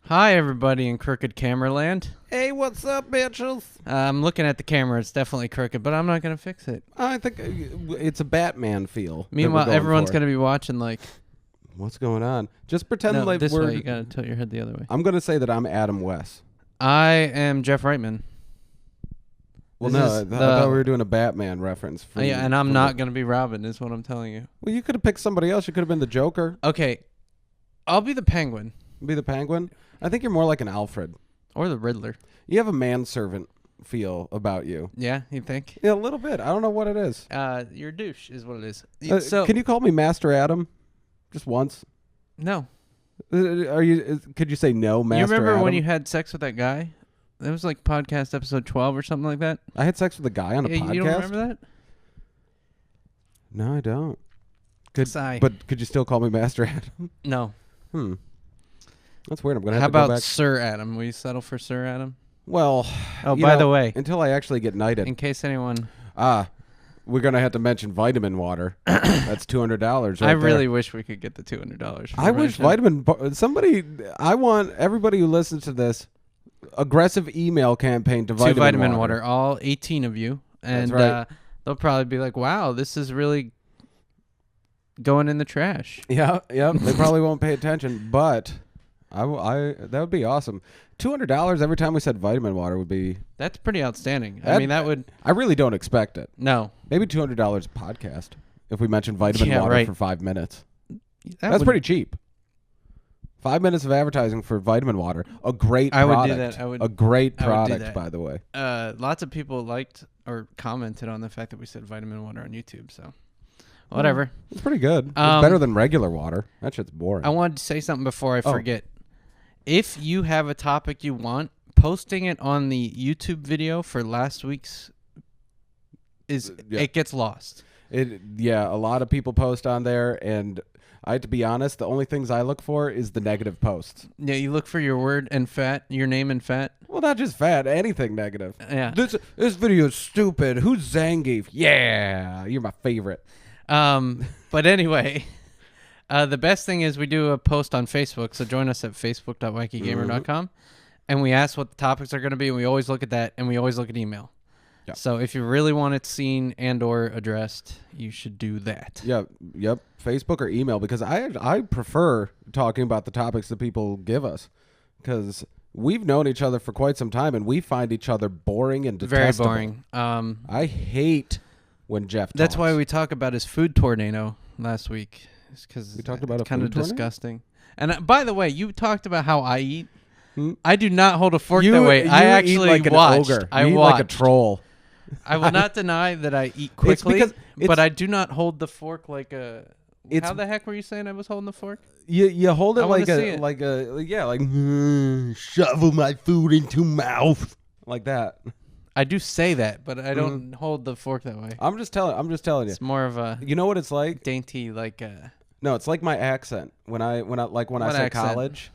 Hi, everybody in Crooked Camera Land. Hey, what's up, bitches? I'm looking at the camera. It's definitely crooked, but I'm not going to fix it. I think it's a Batman feel. Meanwhile, everyone's going to be watching like... What's going on? Just pretend No, like this we're... way. You got to tilt your head the other way. I'm going to say that I'm Adam West. I am Jeff Reitman. Well, This no, is I thought we were doing a Batman reference. Yeah, and I'm not going to be Robin, is what I'm telling you. Well, you could have picked somebody else. You could have been the Joker. Okay, I'll be the Penguin. Be the Penguin. I think you're more like an Alfred. Or the Riddler. You have a manservant feel about you. Yeah, you think? Yeah, a little bit. I don't know what it is. You're a douche, is what it is. Can you call me Master Adam? Just once. No. Could you say no, Master Adam? You remember when you had sex with that guy? That was like podcast episode 12 or something like that. I had sex with a guy on a podcast? You don't remember that? No, I don't. Sigh. But could you still call me Master Adam? No. That's weird. I'm gonna have How to go about back. Sir Adam? Will you settle for Sir Adam? Well, Oh, by the way, until I actually get knighted. in case anyone... We're gonna have to mention vitamin water. That's $200. I really wish we could get the $200. I wish somebody. I want everybody who listens to this aggressive email campaign to vitamin water. All 18 of you, and That's right. they'll probably be like, "Wow, this is really going in the trash." Yeah. They probably won't pay attention, but that would be awesome. $200 every time we said vitamin water would be. That's pretty outstanding. I mean, that would. I really don't expect it. No. Maybe $200 a podcast if we mention vitamin water for 5 minutes. That's pretty cheap. 5 minutes of advertising for vitamin water. A great product. I would do that. A great I would do product, that. by the way. Lots of people liked or commented on the fact that we said vitamin water on YouTube, so whatever. It's pretty good. It's better than regular water. That shit's boring. I wanted to say something before I forget. If you have a topic you want, posting it on the YouTube video for last week's it gets lost. A lot of people post on there, and I have to be honest, the only things I look for is the negative posts. Yeah, you look for your word and fat, your name and fat. Well, not just fat, anything negative. Yeah. This video is stupid. Who's Zangief? Yeah, you're my favorite. But anyway, the best thing is we do a post on Facebook, so join us at facebook.wackygamer.com, and we ask what the topics are going to be, and we always look at that, and we always look at email. Yep. So if you really want it seen and or addressed, you should do that. Yep, Facebook or email, because I prefer talking about the topics that people give us, because we've known each other for quite some time, and we find each other boring and detestable. Very boring. I hate when Jeff talks. That's why we talk about his food tornado last week. Because we talked about it's kind of disgusting. And by the way, you talked about how I eat. I do not hold a fork that way. I actually eat like watched. An ogre. I eat watched. like a troll. I will not deny that I eat quickly, but I do not hold the fork like a. How the heck were you saying I was holding the fork? You hold it like shovel my food into mouth like that. I do say that, but I don't hold the fork that way. I'm just telling you. It's more of a. You know what it's like? Dainty, like. No, it's like my accent when I say accent? college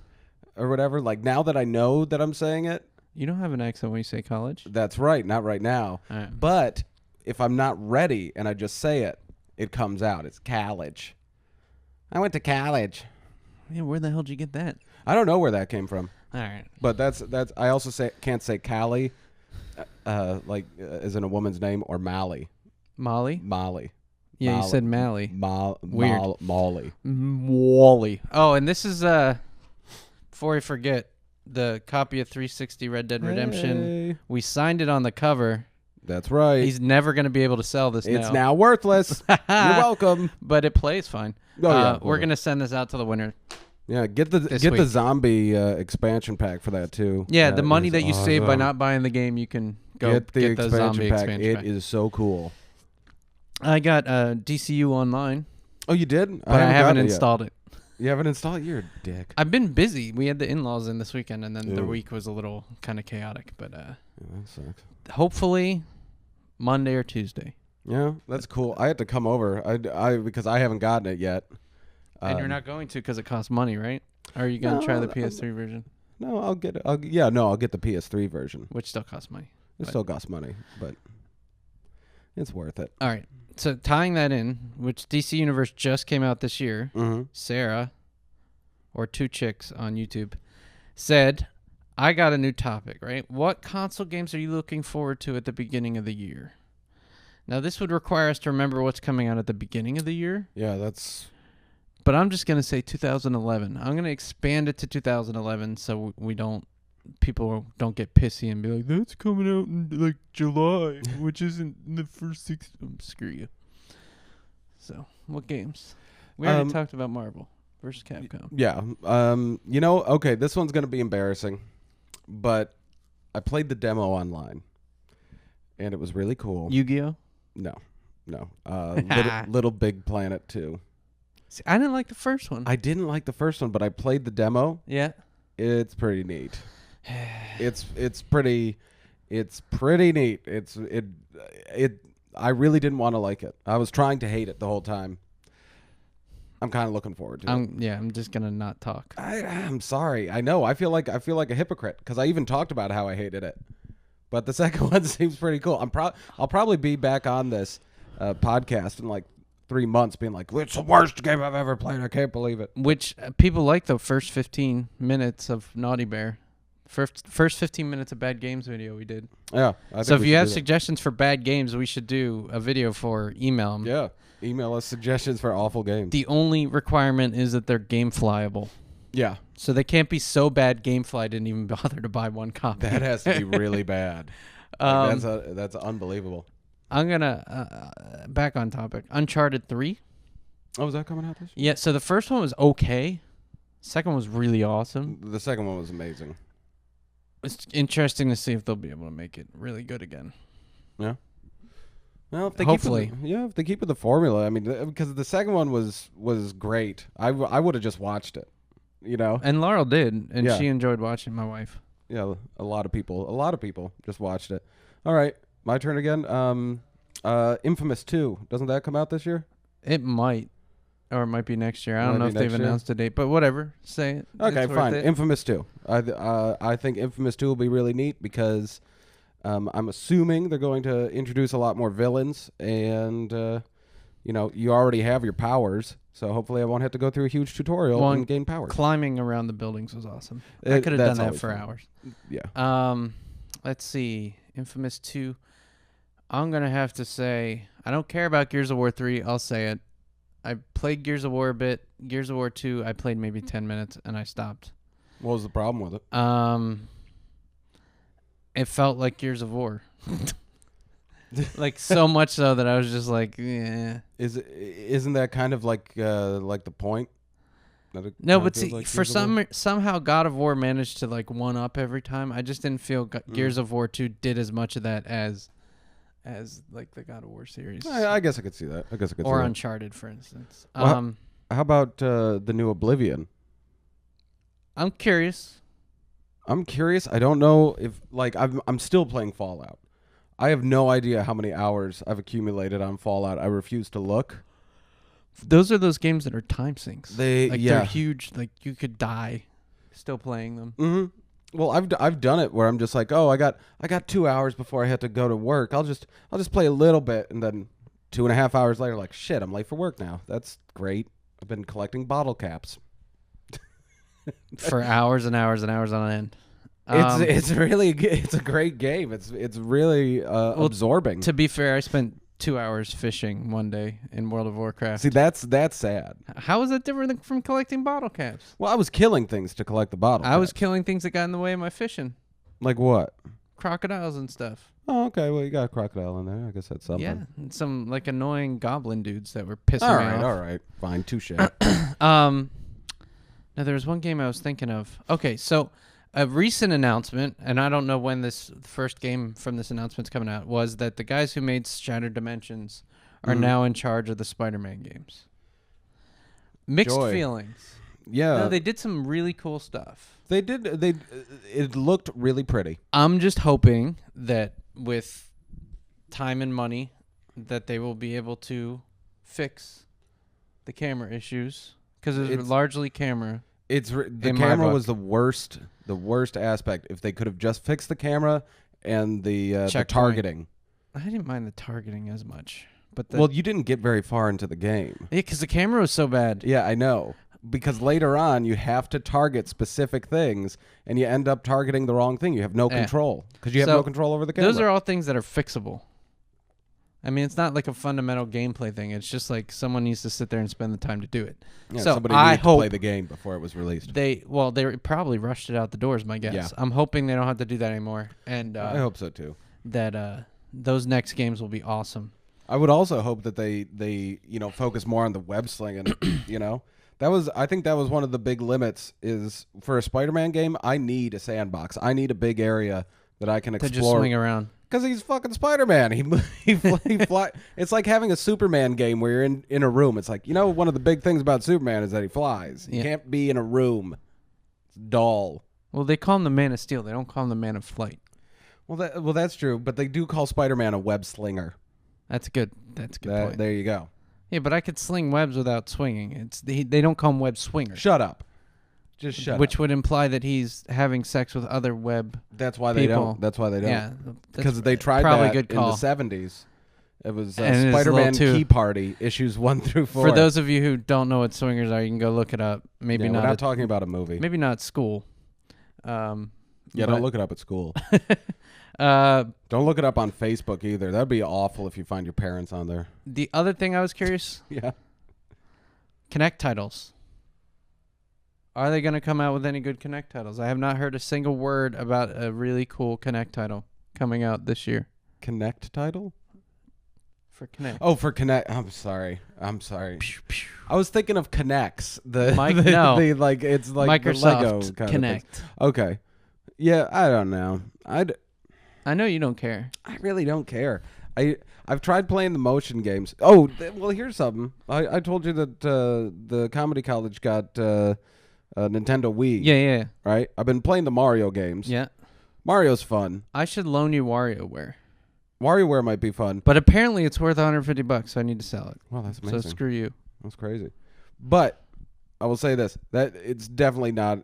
or whatever. Like now that I know that I'm saying it. You don't have an accent when you say college. That's right. Not right now. Right. But if I'm not ready and I just say it, it comes out. It's college. I went to college. Yeah, where the hell did you get that? I don't know where that came from. All right. But that's. I also can't say Callie, as in a woman's name, or Molly. Molly. Yeah, Molly. You said Mally. Weird. Molly. Wally. Oh, and this is before I forget, the copy of 360 Red Dead Redemption. We signed it on the cover. That's right. He's never going to be able to sell this now. It's now worthless. You're welcome. But it plays fine. Yeah, we're going to send this out to the winner. Yeah, get the zombie expansion pack for that too. Yeah, the money that you save by not buying the game, you can go get the zombie expansion pack. It is so cool. I got DCU Online. Oh, you did? But I haven't installed it. You haven't installed it? You're a dick. I've been busy. We had the in-laws in this weekend, and then the week was a little kind of chaotic. But that sucks. Hopefully Monday or Tuesday. Yeah, that's cool. I had to come over because I haven't gotten it yet. And you're not going to because it costs money, right? Or are you going to try the PS3 version? No, I'll get it. I'll get the PS3 version. Which still costs money. It still costs money, but it's worth it. All right. So tying that in, which DC Universe just came out this year, Mm-hmm. Sarah, or Two Chicks on YouTube, said, I got a new topic, right? What console games are you looking forward to at the beginning of the year? Now, this would require us to remember what's coming out at the beginning of the year. Yeah, that's... But I'm just going to say 2011. I'm going to expand it to 2011 so people don't get pissy and be like, that's coming out in like July, which isn't in the first 6. Screw you. So, what games? We already talked about Marvel versus Capcom. Yeah. Okay, this one's going to be embarrassing, but I played the demo online, and it was really cool. Yu-Gi-Oh? No. Little Big Planet 2. See, I didn't like the first one. I didn't like the first one, but I played the demo. Yeah. It's pretty neat. It's pretty neat. I really didn't want to like it. I was trying to hate it the whole time. I'm kind of looking forward to it. Yeah, I'm just gonna not talk. I'm sorry. I know. I feel like a hypocrite because I even talked about how I hated it. But the second one seems pretty cool. I'll probably be back on this podcast in like 3 months, being like, "It's the worst game I've ever played. I can't believe it." Which people like the first 15 minutes of Naughty Bear. First 15 minutes of bad games video we did. Yeah. So if you have suggestions for bad games, we should do a video for email them. Yeah. Email us suggestions for awful games. The only requirement is that they're game flyable. Yeah. So they can't be so bad GameFly didn't even bother to buy one copy. That has to be really bad. That's unbelievable. I'm gonna back on topic. Uncharted 3. Oh, is that coming out this year? Yeah. So the first one was okay. Second one was really awesome. The second one was amazing. It's interesting to see if they'll be able to make it really good again. Yeah. Well, if they Hopefully. if they keep with the formula, I mean, because the second one was great. I would have just watched it, you know. And Laurel did, and Yeah. she enjoyed watching. My wife. Yeah, a lot of people just watched it. All right, my turn again. Infamous 2, doesn't that come out this year? It might, or it might be next year. I Might don't know be if they've next year. announced a date, but whatever. Say it. Okay, It's worth fine. it. Infamous 2. I think Infamous 2 will be really neat because I'm assuming they're going to introduce a lot more villains, and you already have your powers, so hopefully I won't have to go through a huge tutorial and gain powers. Climbing around the buildings was awesome. I could have done That's that always for fun. hours. Yeah. Let's see. Infamous 2. I'm going to have to say, I don't care about Gears of War 3. I'll say it. I played Gears of War a bit. Gears of War 2, I played maybe 10 minutes, and I stopped. What was the problem with it? It felt like Gears of War. Like, so much so that I was just like, yeah. Isn't that kind of like the point? No, but see, for somehow God of War managed to like one up every time. I just didn't feel Gears of War 2 did as much of that as like the God of War series. I guess I could see that. Or Uncharted, for instance. Well, how about the new Oblivion? I'm curious. I don't know if I'm still playing Fallout. I have no idea how many hours I've accumulated on Fallout. I refuse to look. Those are those games that are time sinks. They're yeah. huge. Like you could die still playing them. Mm-hmm. Well, I've done it where I'm just like, oh, I got 2 hours before I had to go to work. I'll just play a little bit, and then 2.5 hours later, like shit, I'm late for work now. That's great. I've been collecting bottle caps for hours and hours and hours on end. It's a great game. It's really absorbing. To be fair, I spent 2 hours fishing one day in World of Warcraft. See, that's sad. How is that different from collecting bottle caps? Well, I was killing things to collect the bottle caps. I was killing things that got in the way of my fishing. Like what? Crocodiles and stuff. Oh, okay. Well, you got a crocodile in there. I guess that's something. Yeah, and some like annoying goblin dudes that were pissing me off. All right. Fine. Touche. Now, there was one game I was thinking of. Okay, so a recent announcement, and I don't know when this first game from this announcement's coming out, was that the guys who made Shattered Dimensions are now in charge of the Spider-Man games. Mixed feelings. Yeah. No, they did some really cool stuff. They did. It looked really pretty. I'm just hoping that with time and money, that they will be able to fix the camera issues. Because it's largely camera. The camera was the worst aspect. If they could have just fixed the camera and the targeting. I didn't mind the targeting as much. But well, you didn't get very far into the game. Yeah, because the camera was so bad. Yeah, I know. because later on you have to target specific things, and you end up targeting the wrong thing. You have no control because you have no control over the camera. Those are all things that are fixable. I mean, it's not like a fundamental gameplay thing. It's just like someone needs to sit there and spend the time to do it. Yeah, so somebody I needed hope to play the game before it was released. They probably rushed it out the doors, my guess. Yeah. I'm hoping they don't have to do that anymore. And I hope so too. That those next games will be awesome. I would also hope that they focus more on the web slinging. I think that was one of the big limits. Is for a Spider-Man game, I need a sandbox. I need a big area that I can explore. To just swing around. Because he's fucking Spider-Man. He fly. It's like having a Superman game where you're in a room. It's like, one of the big things about Superman is that he flies. You can't be in a room. It's dull. Well, they call him the Man of Steel. They don't call him the Man of Flight. Well, that's true. But they do call Spider-Man a web slinger. That's good. That's a good point. There you go. Yeah, but I could sling webs without swinging. They don't call him web swingers. Shut up. Just shut up. Which would imply that he's having sex with other web That's why people. That's why they don't. Yeah. Because they tried probably that good in call. the 70s. It was And it is Spider-Man a little Key Party, issues 1 through 4. For those of you who don't know what swingers are, you can go look it up. Maybe we're not. not talking about a movie. Maybe not at school. Don't look it up at school. Don't look it up on Facebook either. That'd be awful if you find your parents on there. The other thing I was curious. Yeah. Connect titles. Are they going to come out with any good Connect titles? I have not heard a single word about a really cool Connect title coming out this year. Connect title? For Connect. Oh, for Connect. I'm sorry. I was thinking of Connects. No. It's like Microsoft the Lego kind Connect. of thing. Okay. Yeah, I don't know. I know you don't care. I really don't care. I've tried playing the motion games. Oh, well, here's something. I told you that the comedy college got a Nintendo Wii. Yeah. Right? I've been playing the Mario games. Yeah. Mario's fun. I should loan you WarioWare. WarioWare might be fun. But apparently it's worth $150, so I need to sell it. Well, that's amazing. So screw you. That's crazy. But I will say this, that it's definitely not...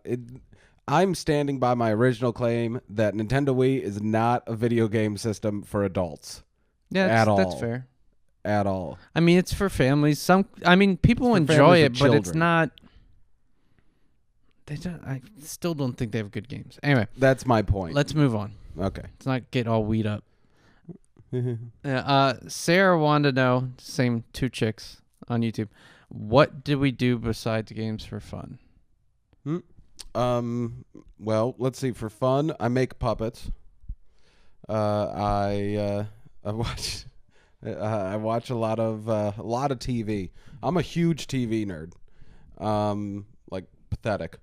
I'm standing by my original claim that Nintendo Wii is not a video game system for adults. Yeah, that's fair. At all. I mean, it's for families. People enjoy it, but it's not... I still don't think they have good games. Anyway. That's my point. Let's move on. Okay. Let's not get all weed up. Sarah wanted to know, same 2 chicks on YouTube, what do we do besides games for fun? Well, let's see. For fun, I make puppets. I watch a lot of TV. I'm a huge TV nerd. Like pathetic.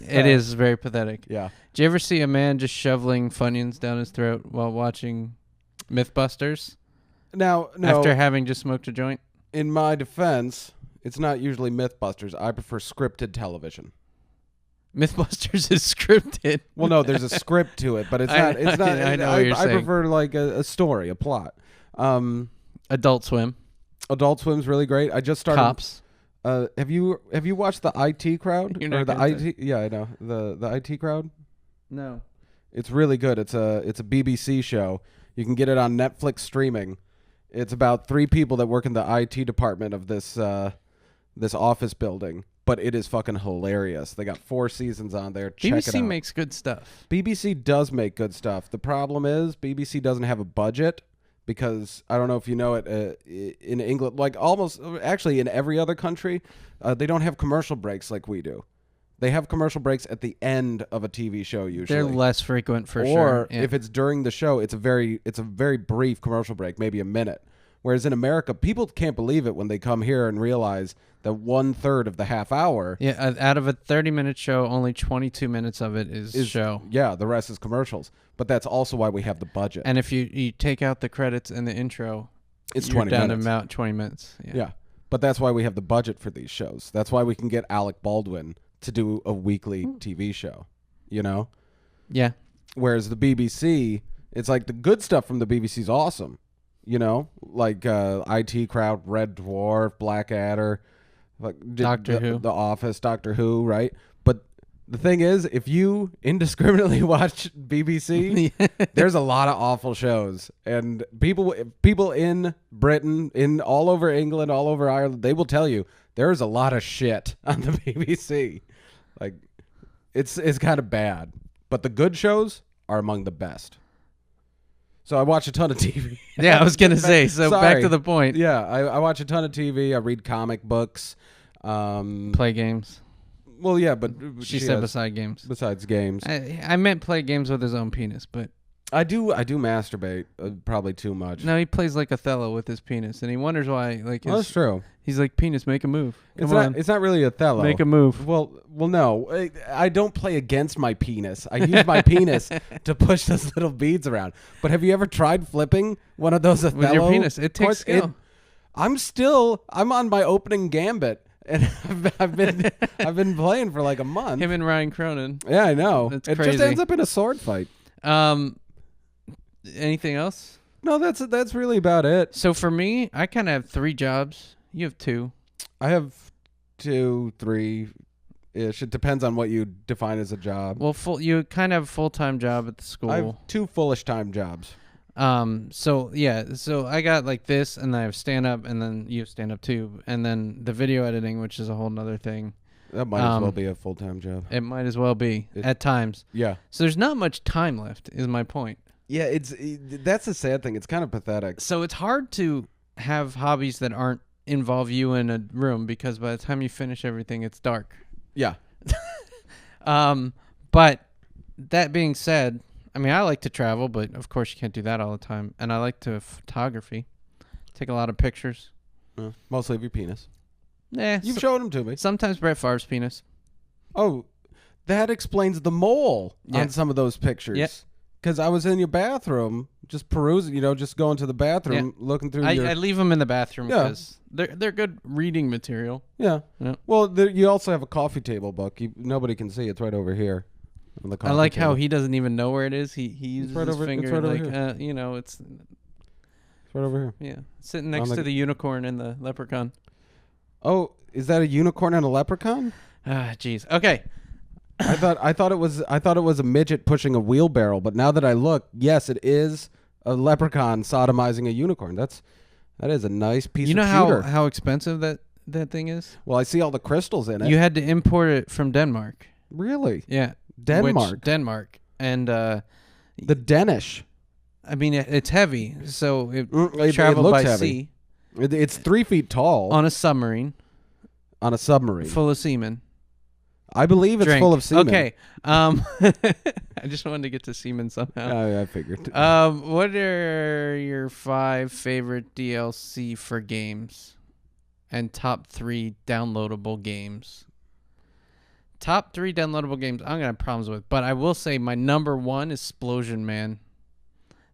It is very pathetic. Yeah. Did you ever see a man just shoveling Funyuns down his throat while watching Mythbusters? No. After having just smoked a joint? In my defense, it's not usually Mythbusters. I prefer scripted television. Mythbusters is scripted. Well, no, there's a script to it, but it's not. It's not. I know what you're saying. I prefer like a story, a plot. Adult Swim. Adult Swim's really great. I just started. Cops. Have you watched the IT Crowd? You're not or the gonna IT? Yeah, I know the IT Crowd. No. It's really good. It's a BBC show. You can get it on Netflix streaming. It's about 3 people that work in the IT department of this office building, but it is fucking hilarious. They got 4 seasons on there. Check it out. BBC makes good stuff. BBC does make good stuff. The problem is BBC doesn't have a budget because I don't know if you know it in England, like almost actually in every other country, they don't have commercial breaks like we do. They have commercial breaks at the end of a TV show usually. They're less frequent for sure. Or if it's during the show, it's a very brief commercial break, maybe a minute. Whereas in America, people can't believe it when they come here and realize that 1/3 of the half hour. Yeah, out of a 30-minute show, only 22 minutes of it is show. Yeah, the rest is commercials. But that's also why we have the budget. And if you take out the credits and the intro, it's you're 20 down minutes. to about 20 minutes. Yeah, but that's why we have the budget for these shows. That's why we can get Alec Baldwin to do a weekly TV show, you know? Yeah. Whereas the BBC, it's like the good stuff from the BBC is awesome, you know? Like IT Crowd, Red Dwarf, Blackadder, like Doctor Who. The Office, Doctor Who, right? But the thing is, if you indiscriminately watch BBC, there's a lot of awful shows. And people in Britain, in all over England, all over Ireland, they will tell you There's a lot of shit on the BBC. Like, it's kind of bad. But the good shows are among the best. So I watch a ton of TV. Yeah, I was going to say, so back to the point. Yeah, I watch a ton of TV. I read comic books. Play games. Well, yeah, but she said beside games. Besides games. I meant play games with his own penis, but... I do masturbate, probably too much. No, he plays like Othello with his penis, and he wonders why. Like, that's true. He's like, penis, make a move. It's not really Othello. Make a move. Well, no. I don't play against my penis. I use my penis to push those little beads around. But have you ever tried flipping one of those Othello? With your penis, it takes skill. I'm on my opening gambit, and I've been playing for like a month. Him and Ryan Cronin. Yeah, I know. That's it crazy. just ends up in a sword fight. Anything else? No, that's really about it. So for me, I kind of have 3 jobs. You have 2. I have 2, 3-ish. It depends on what you define as a job. Well, you kind of have a full-time job at the school. I have 2 foolish time jobs. So I got like this, and I have stand-up, and then you have stand-up too, and then the video editing, which is a whole nother thing. That might as well be a full-time job. It might as well be at times. Yeah. So there's not much time left, is my point. Yeah, that's the sad thing. It's kind of pathetic. So it's hard to have hobbies that aren't involve you in a room, because by the time you finish everything, it's dark. Yeah. But that being said, I mean, I like to travel, but of course you can't do that all the time. And I like to photography. Take a lot of pictures. Mostly of your penis. You've showed them to me. Sometimes Brett Favre's penis. Oh, that explains the mole on some of those pictures. Yeah. Because I was in your bathroom, just perusing, just going to the bathroom, looking through I leave them in the bathroom because they're good reading material. Yeah. Well, you also have a coffee table book. Nobody can see. It's right over here on the coffee I like table. how he doesn't even know where it is. He uses his finger it's right over here. Yeah, sitting next to the unicorn and the leprechaun. Oh, is that a unicorn and a leprechaun? Jeez. Okay. I thought it was a midget pushing a wheelbarrow, but now that I look, yes, it is a leprechaun sodomizing a unicorn. That is a nice piece of pewter. You know how expensive that thing is? Well, I see all the crystals in it. You had to import it from Denmark. Really? Yeah. Denmark. Denmark. And the Danish. I mean, it's heavy, so it looks traveled by heavy. sea. It's 3 feet tall. On a submarine. On a submarine. Full of semen. I believe it's full of semen. Okay. I just wanted to get to semen somehow. I figured. What are your 5 favorite DLC for games? And top 3 downloadable games? Top 3 downloadable games I'm going to have problems with. But I will say my number 1 is Splosion Man.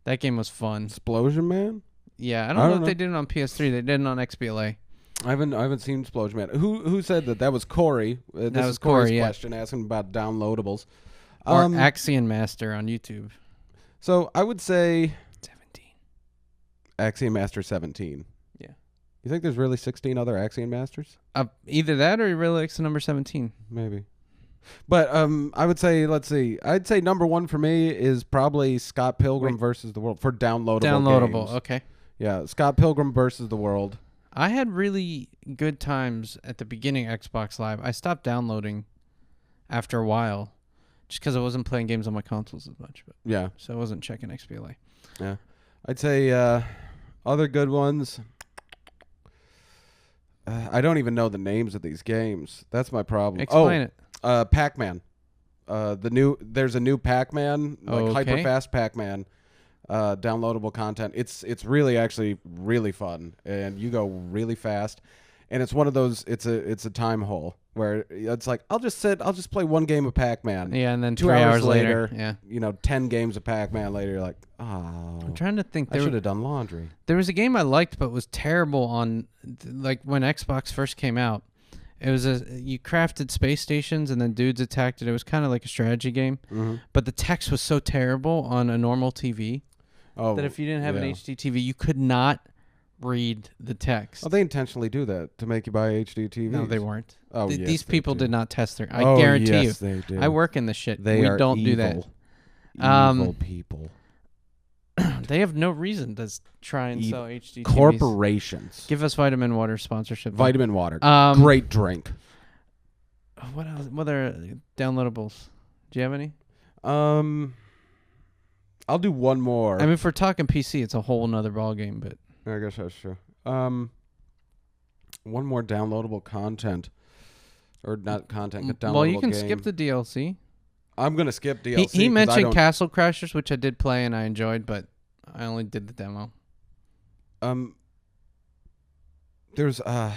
That game was fun. Splosion Man? Yeah, I don't know if they did it on PS3. They did it on XBLA. I haven't seen Splosion Man. Who said that? That was Corey. That was Corey's question, asking about downloadables. Or Axiom Master on YouTube. So I would say 17. Axiom Master 17. Yeah. You think there's really 16 other Axiom Masters? Either that or he really likes the number 17. Maybe. But I would say, let's see. I'd say number 1 for me is probably Scott Pilgrim versus the World for downloadable games. Okay. Yeah, Scott Pilgrim versus the World. I had really good times at the beginning of Xbox Live. I stopped downloading after a while just because I wasn't playing games on my consoles as much. But yeah. So I wasn't checking XBLA. Yeah. I'd say other good ones. I don't even know the names of these games. That's my problem. Explain it. Pac-Man. There's a new Pac-Man, hyper fast Pac-Man. Downloadable content. It's really actually really fun, and you go really fast, and it's one of those. It's a time hole where it's like I'll just play one game of Pac-Man. Yeah, and then 2 hours later, 10 games of Pac-Man later. You're like, oh, I'm trying to think. I should have done laundry. There was a game I liked, but was terrible on like when Xbox first came out. It was you crafted space stations and then dudes attacked it. It was kind of like a strategy game, but the text was so terrible on a normal TV. That if you didn't have an HD TV, you could not read the text. Oh, they intentionally do that to make you buy HD TVs. No, they weren't. Oh, these people did not test their. I guarantee guarantee yes, you. They do. I work in this shit. We don't evil. do that. Evil people. They have no reason to try and sell HD TVs. Corporations. Give us Vitamin Water sponsorship. Vitamin Water. Um, Great drink. What else? What are downloadables? Do you have any? I'll do one more. I mean, if we're talking PC, it's a whole nother ballgame, but I guess that's true. One more downloadable content. Or not content, but downloadable well, you can game. skip the DLC. I'm going to skip DLC. He mentioned Castle Crashers, which I did play and I enjoyed, but I only did the demo. There's I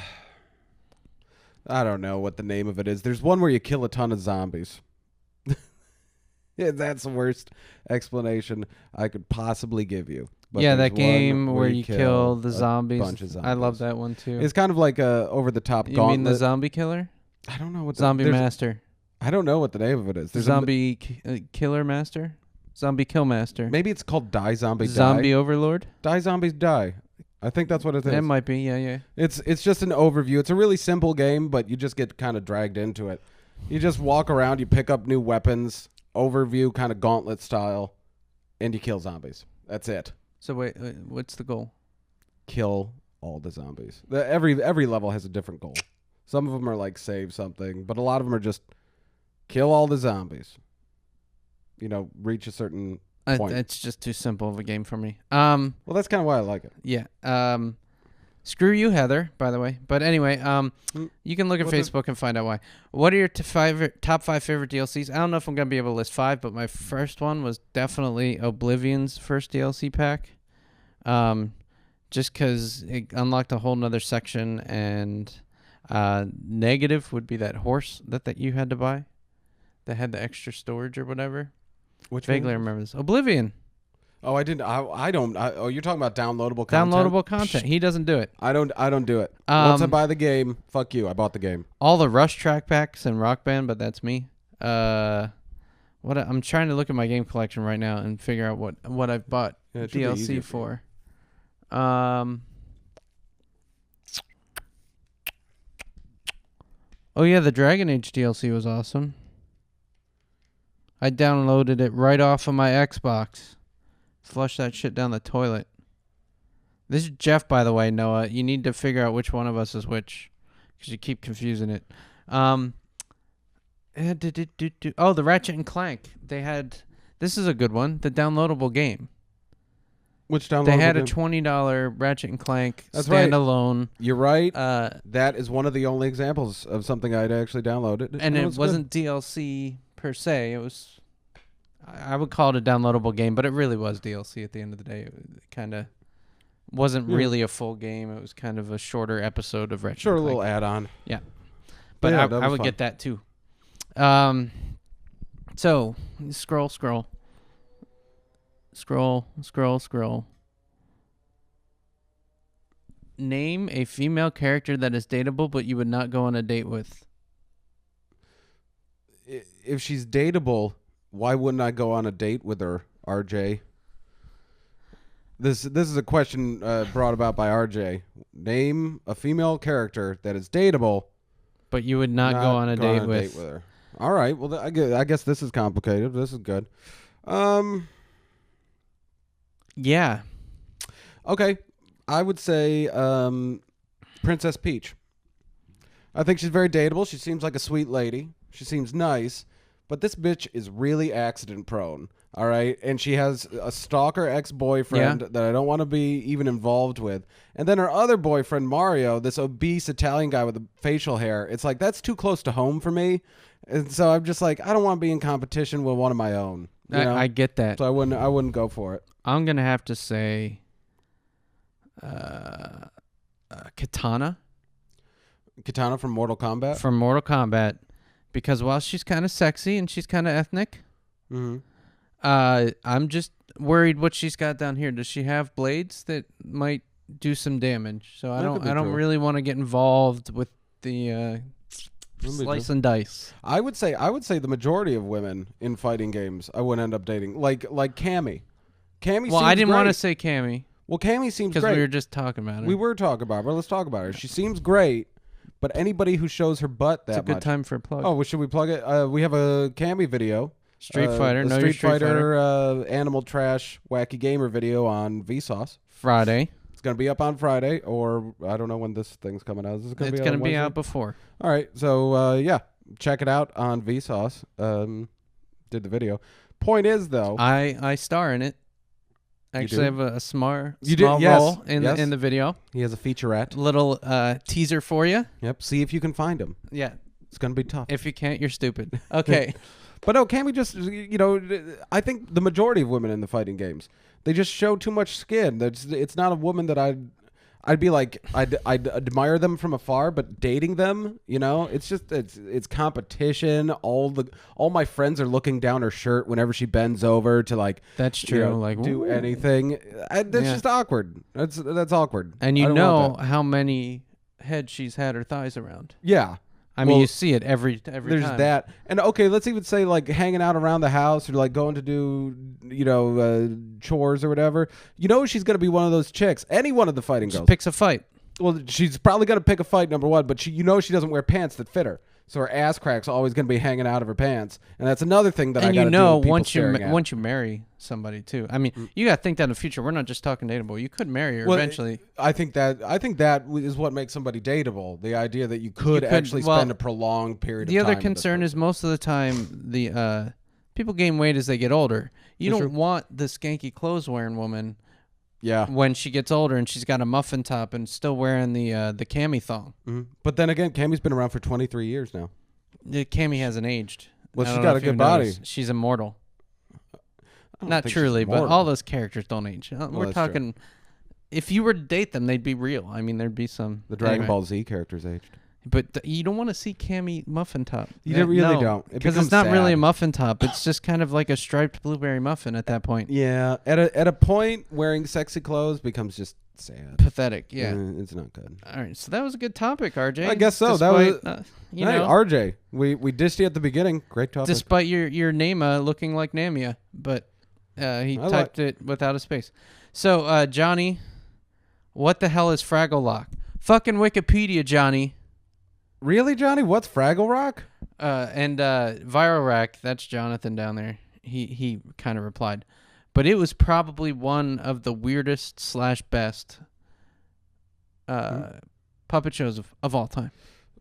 don't know what the name of it is. There's one where you kill a ton of zombies. Yeah, that's the worst explanation I could possibly give you. But yeah, that game where you kill the zombies. Bunch of zombies. I love that one too. It's kind of like a over-the-top You gauntlet. mean the Zombie Killer? I don't know what Zombie Master. I don't know what the name of it is. There's Zombie Killer Master? Zombie Kill Master. Maybe it's called Die Zombie Die. Zombie Overlord? Die Zombies Die. I think that's what it is. It might be, yeah. It's just an overview. It's a really simple game, but you just get kind of dragged into it. You just walk around, you pick up new weapons, overview kind of gauntlet style, and you kill zombies. That's it. So wait, what's the goal? Kill all the zombies. Every level has a different goal. Some of them are like save something, but a lot of them are just kill all the zombies. You know, reach a certain point. It's just too simple of a game for me. Well, that's kind of why I like it. Yeah. Screw you, Heather, by the way. But anyway, you can look at Facebook and find out why. What are your top 5 favorite DLCs? I don't know if I'm going to be able to list 5, but my first one was definitely Oblivion's first DLC pack. Just because it unlocked a whole nother section, and negative would be that horse that you had to buy that had the extra storage or whatever. Which vaguely remember this. Oblivion. Oh, I didn't. I don't. Oh, you're talking about downloadable content. Downloadable content. He doesn't do it. I don't do it. Once I buy the game, fuck you. I bought the game. All the Rush track packs and Rock Band, but that's me. I'm trying to look at my game collection right now and figure out what I've bought DLC for. Oh yeah, the Dragon Age DLC was awesome. I downloaded it right off of my Xbox. Flush that shit down the toilet. This is Jeff, by the way, Noah. You need to figure out which one of us is which, because you keep confusing it. Oh, the Ratchet and Clank. They had... This is a good one. The downloadable game. Which downloadable They had game? a $20 Ratchet and Clank That's standalone. Right. You're right. That is one of the only examples of something I'd actually downloaded. And it wasn't DLC per se. It was... I would call it a downloadable game, but it really was DLC at the end of the day. It kind of wasn't really a full game. It was kind of a shorter episode of Ratchet. Sure, a little add-on. Yeah. But yeah, I would fun. get that too. So, scroll. Name a female character that is dateable, but you would not go on a date with. If she's dateable, why wouldn't I go on a date with her, RJ? This is a question brought about by RJ. Name a female character that is dateable, but you would not go on a date with her. All right. Well, I guess this is complicated. This is good. Yeah. Okay. I would say Princess Peach. I think she's very dateable. She seems like a sweet lady. She seems nice. But this bitch is really accident prone, all right? And she has a stalker ex-boyfriend that I don't want to be even involved with. And then her other boyfriend, Mario, this obese Italian guy with the facial hair, it's like, that's too close to home for me. And so I'm just like, I don't want to be in competition with one of my own. You know? I get that. So I wouldn't go for it. I'm going to have to say Katana. Katana from Mortal Kombat? From Mortal Kombat. Because while she's kind of sexy and she's kind of ethnic, I'm just worried what she's got down here. Does she have blades that might do some damage? So I don't really want to get involved with the slice and dice. I would say the majority of women in fighting games I wouldn't end up dating. Like Cammy. Well, I didn't want to say Cammy. Well, Cammy seems great. Because we were just talking about her. We were talking about her, but let's talk about her. She seems great. But anybody who shows her butt that much... It's a good time for a plug. Oh, well, should we plug it? We have a Cammy video Street Fighter, a know your Street Fighter, Animal Trash Wacky Gamer video on Vsauce. Friday. It's going to be up on Friday, or I don't know when this thing's coming out. Is it It's going to be out before. All right, so yeah, check it out on Vsauce. Did the video. Point is, though, I star in it. Actually, I have a small yes, role in the video. He has a featurette. Little teaser for you. Yep. See if you can find him. Yeah. It's going to be tough. If you can't, you're stupid. Okay. But no, can't we just, I think the majority of women in the fighting games, they just show too much skin. It's not a woman that I'd be like, I'd admire them from afar, but dating them, it's just, it's competition. All my friends are looking down her shirt whenever she bends over to like, that's true. Like do anything. That's just awkward. That's awkward. And you know how many heads she's had her thighs around. Yeah. I mean, you see it every there's time. that. And okay, let's even say like hanging out around the house or like going to do, chores or whatever. She's going to be one of those chicks. Any one of the fighting girls. Picks a fight. Well, she's probably going to pick a fight, number one, but she doesn't wear pants that fit her. So her ass crack's always going to be hanging out of her pants. And that's another thing that I got to do with people once you marry somebody too. I mean, you got to think that in the future. We're not just talking dateable. You could marry her eventually. I think that is what makes somebody dateable. The idea that you could actually spend a prolonged period of time. The other concern is most of the time the people gain weight as they get older. You don't want the skanky clothes wearing woman. Yeah. When she gets older and she's got a muffin top and still wearing the cami thong. Mm-hmm. But then again, Cami's been around for 23 years now. Cami hasn't aged. Well, she's got a good body. She's immortal. Not truly, but all those characters don't age. We're talking. True. If you were to date them, they'd be real. I mean, there'd be some. The Dragon Ball Z characters aged. But you don't want to see Cami muffin top. You really don't. Because it's not really a muffin top. It's just kind of like a striped blueberry muffin at that point. Yeah. At a point, wearing sexy clothes becomes just sad. Pathetic, yeah. It's not good. All right, so that was a good topic, RJ. I guess so. Despite, that was... RJ, we dished you at the beginning. Great topic. Despite your name looking like Namia, but he typed it without a space. So, Johnny, what the hell is Fraggle Rock? Fucking Wikipedia, Johnny. Really, Johnny? What's Fraggle Rock? And Viral Rack, that's Jonathan down there. He kind of replied. But it was probably one of the weirdest / best puppet shows of all time.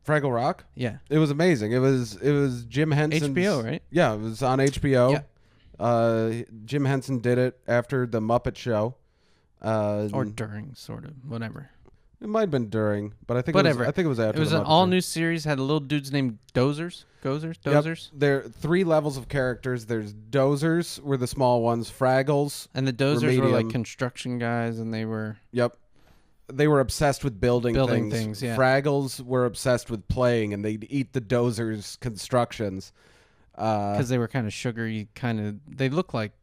Fraggle Rock? Yeah. It was amazing. It was Jim Henson's... HBO, right? Yeah, it was on HBO. Yeah. Jim Henson did it after the Muppet Show. Or during, sort of, whatever. It might have been during, but I think whatever. it was after. It was an all-new series. Had a little dudes named Dozers. Dozers. Yep. There are 3 levels of characters. There's Dozers, were the small ones. Fraggles. And the Dozers were like construction guys, and they were... Yep. They were obsessed with building things, yeah. Fraggles were obsessed with playing, and they'd eat the Dozers' constructions. Because they were kind of sugary, they look like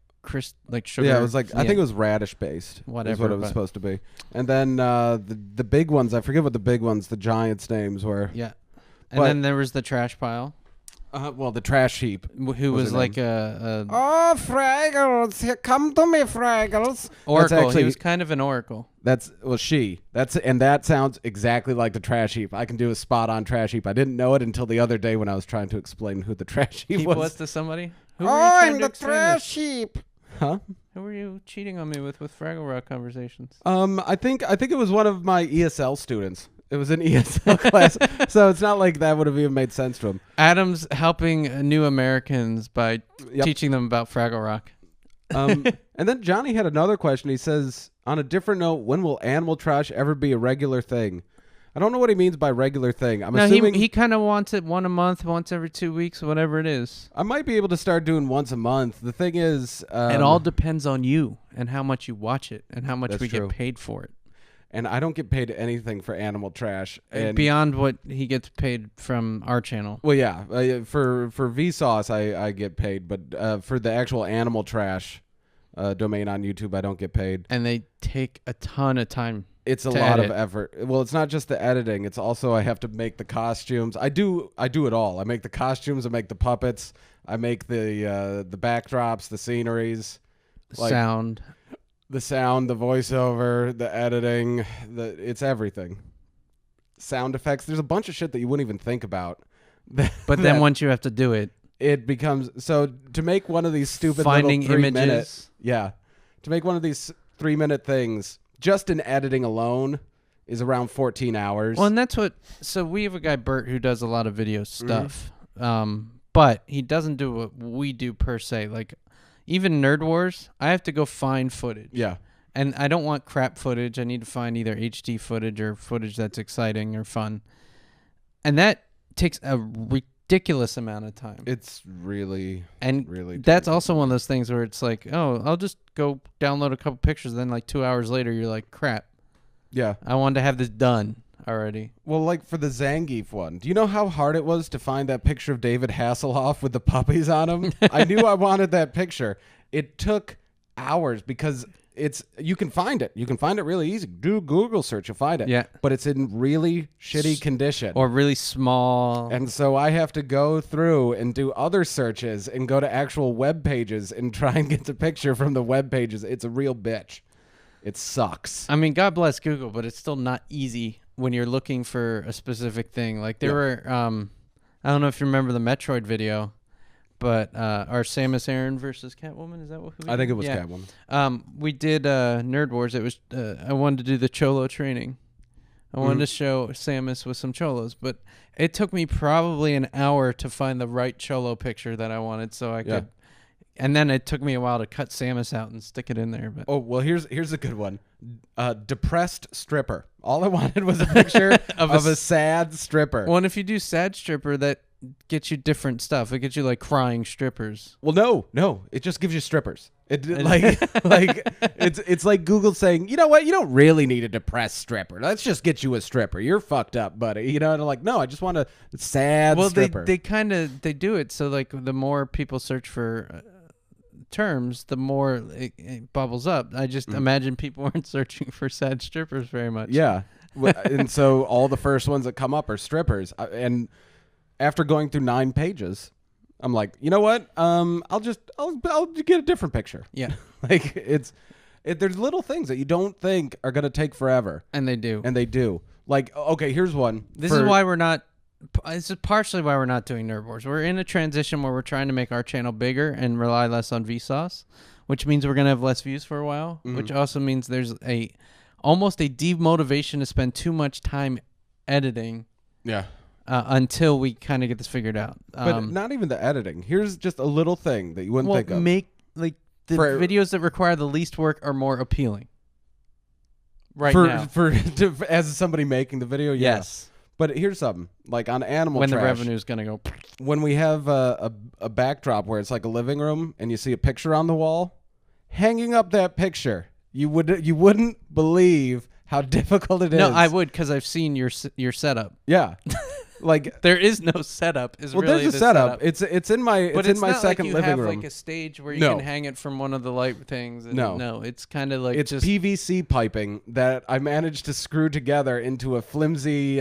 sugar. Yeah, it was like I think it was radish based. Whatever, is what it was supposed to be. And then the big ones, I forget what the big ones, the Giants' names were. Yeah, and then there was the trash pile. Well, the trash heap, who was like a oh, Fraggles, here, come to me, Fraggles. Oracle. He was kind of an oracle. That sounds exactly like the trash heap. I can do a spot on trash heap. I didn't know it until the other day when I was trying to explain who the trash heap was. Was to somebody. I'm the trash heap. Huh? Who were you cheating on me with Fraggle Rock conversations? I think it was one of my ESL students. It was an ESL class, so it's not like that would have even made sense to him. Adam's helping new Americans by teaching them about Fraggle Rock. And then Johnny had another question. He says, on a different note, when will animal trash ever be a regular thing? I don't know what he means by regular thing. I'm assuming he kind of wants it one a month, once every 2 weeks, whatever it is. I might be able to start doing once a month. The thing is... it all depends on you and how much you watch it and how much we get paid for it. And I don't get paid anything for animal trash. And beyond what he gets paid from our channel. Well, yeah. For Vsauce, I get paid. But for the actual animal trash domain on YouTube, I don't get paid. And they take a ton of time. It's a lot of effort. Well, it's not just the editing. It's also I have to make the costumes. I do it all. I make the costumes. I make the puppets. I make the backdrops, the sceneries, sound, the voiceover, the editing. It's everything. Sound effects. There's a bunch of shit that you wouldn't even think about. But then once you have to do it, it becomes so to make one of these stupid Finding little 3 minute, images. to make one of these 3-minute things just in editing alone is around 14 hours. Well, and that's what. So we have a guy Bert who does a lot of video stuff, but he doesn't do what we do per se. Like even Nerd Wars, I have to go find footage. Yeah. And I don't want crap footage. I need to find either HD footage or footage that's exciting or fun. And that takes a ridiculous amount of time. It's really, and really that's also one of those things where it's like, oh, I'll just go download a couple pictures. Then like 2 hours later, you're like, crap. Yeah. I wanted to have this done already. Well, like for the Zangief one, do you know how hard it was to find that picture of David Hasselhoff with the puppies on him? I knew I wanted that picture. It took hours because you can find it. You can find it really easy. Do a Google search, you'll find it. Yeah. But it's in really shitty condition. Or really small. And so I have to go through and do other searches and go to actual web pages and try and get the picture from the web pages. It's a real bitch. It sucks. I mean, God bless Google, but it's still not easy when you're looking for a specific thing. Like there were, I don't know if you remember the Metroid video, but our Samus Aran versus Catwoman, is that what? I think it was Catwoman. We did Nerd Wars. It was I wanted to do the Cholo training. I wanted to show Samus with some Cholos, but it took me probably an hour to find the right Cholo picture that I wanted, so I could. And then it took me a while to cut Samus out and stick it in there. But oh well, here's a good one. Depressed stripper. All I wanted was a picture of a sad stripper. Well, and if you do sad stripper, that gets you different stuff. It gets you like crying strippers. Well, no, it just gives you strippers. It like it's like Google saying, you know what, you don't really need a depressed stripper. Let's just get you a stripper. You're fucked up, buddy. You know, and I'm like, no, I just want a sad stripper. Well, they do it so like the more people search for terms, the more it bubbles up. I just imagine people weren't searching for sad strippers very much. Yeah, and so all the first ones that come up are strippers. And after going through 9 pages, I'm like, you know what? I'll get a different picture. Yeah, like there's little things that you don't think are gonna take forever, and they do. Like, okay, here's one. This is why we're not. This is partially why we're not doing Nerd Wars. We're in a transition where we're trying to make our channel bigger and rely less on Vsauce, which means we're gonna have less views for a while. Which also means there's almost a demotivation to spend too much time editing. Yeah. Until we kind of get this figured out. But not even the editing. Here's just a little thing that you wouldn't think of. Make like the videos that require the least work are more appealing. Now. As somebody making the video, yes. But here's something like on Animal when Trash, the revenue is gonna go. When we have a backdrop where it's like a living room and you see a picture on the wall, hanging up that picture, you wouldn't believe how difficult it is. No, I would, because I've seen your setup. Yeah. Like there is no setup. Well, really there's a setup. It's in my but it's in my not second like living have room. Like a stage where you can hang it from one of the light things. No, it's kind of like it's just PVC piping that I managed to screw together into a flimsy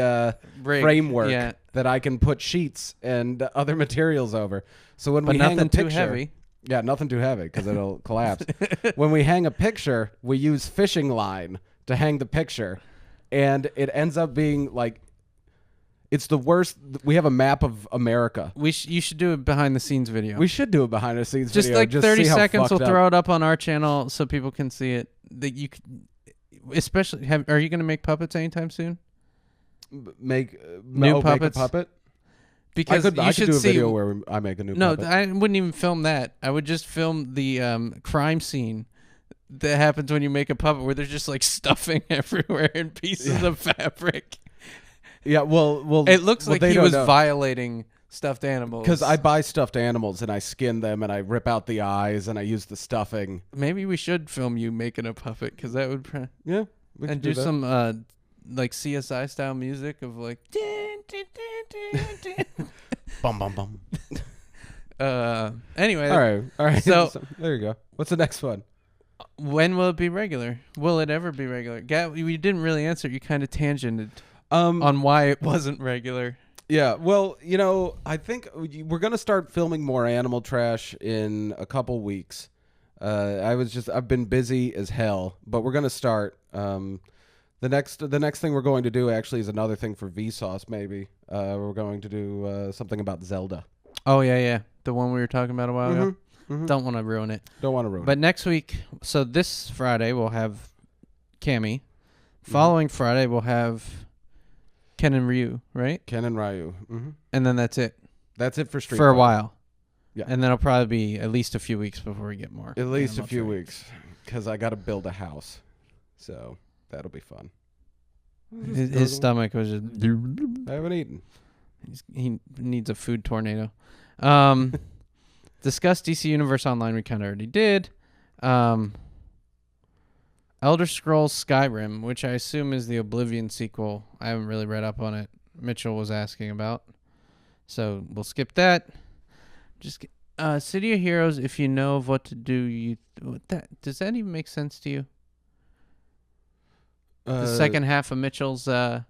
framework that I can put sheets and other materials over. So when we hang a picture, too heavy. Yeah, nothing too heavy because it'll collapse. When we hang a picture, we use fishing line to hang the picture, and it ends up being like. It's the worst. We have a map of America. You should do a behind the scenes video. We should do a behind the scenes video. Just 30 seconds. We'll throw it up on our channel so people can see it. That you could, especially. Are you going to make puppets anytime soon? Make new puppets. Make a puppet. Because I could do a video where I make a new puppet. No, I wouldn't even film that. I would just film the crime scene that happens when you make a puppet, where there's just like stuffing everywhere and pieces of fabric. Yeah, well, it looks like he was violating stuffed animals. Because I buy stuffed animals and I skin them and I rip out the eyes and I use the stuffing. Maybe we should film you making a puppet, because that would and do some like CSI style music of like bum bum bum. Anyway, all right. So there you go. What's the next one? When will it be regular? Will it ever be regular? We didn't really answer. You kind of tangented. On why it wasn't regular. Yeah, well, I think we're going to start filming more Animal Trash in a couple weeks. I've been busy as hell, but we're going to start. The next thing we're going to do actually is another thing for Vsauce, maybe. We're going to do something about Zelda. Oh, yeah. the one we were talking about a while ago. Mm-hmm. Don't want to ruin it. Don't want to ruin it. But next week, so this Friday we'll have Cammy. Following Friday we'll have Ken and Ryu, right? Ken and Ryu. Mm-hmm. And then that's it. That's it for Street for a Fighter. while. Yeah. And then it'll probably be at least a few weeks before we get more. At least a MMO few trades. weeks, because I got to build a house, so that'll be fun. His stomach was just. I haven't eaten. He needs a food tornado. Discuss DC Universe Online. We kind of already did. Elder Scrolls Skyrim, which I assume is the Oblivion sequel. I haven't really read up on it. Mitchell was asking about, so we'll skip that. Just City of Heroes. If you know of what to do, does that even make sense to you? The second half of Mitchell's. No.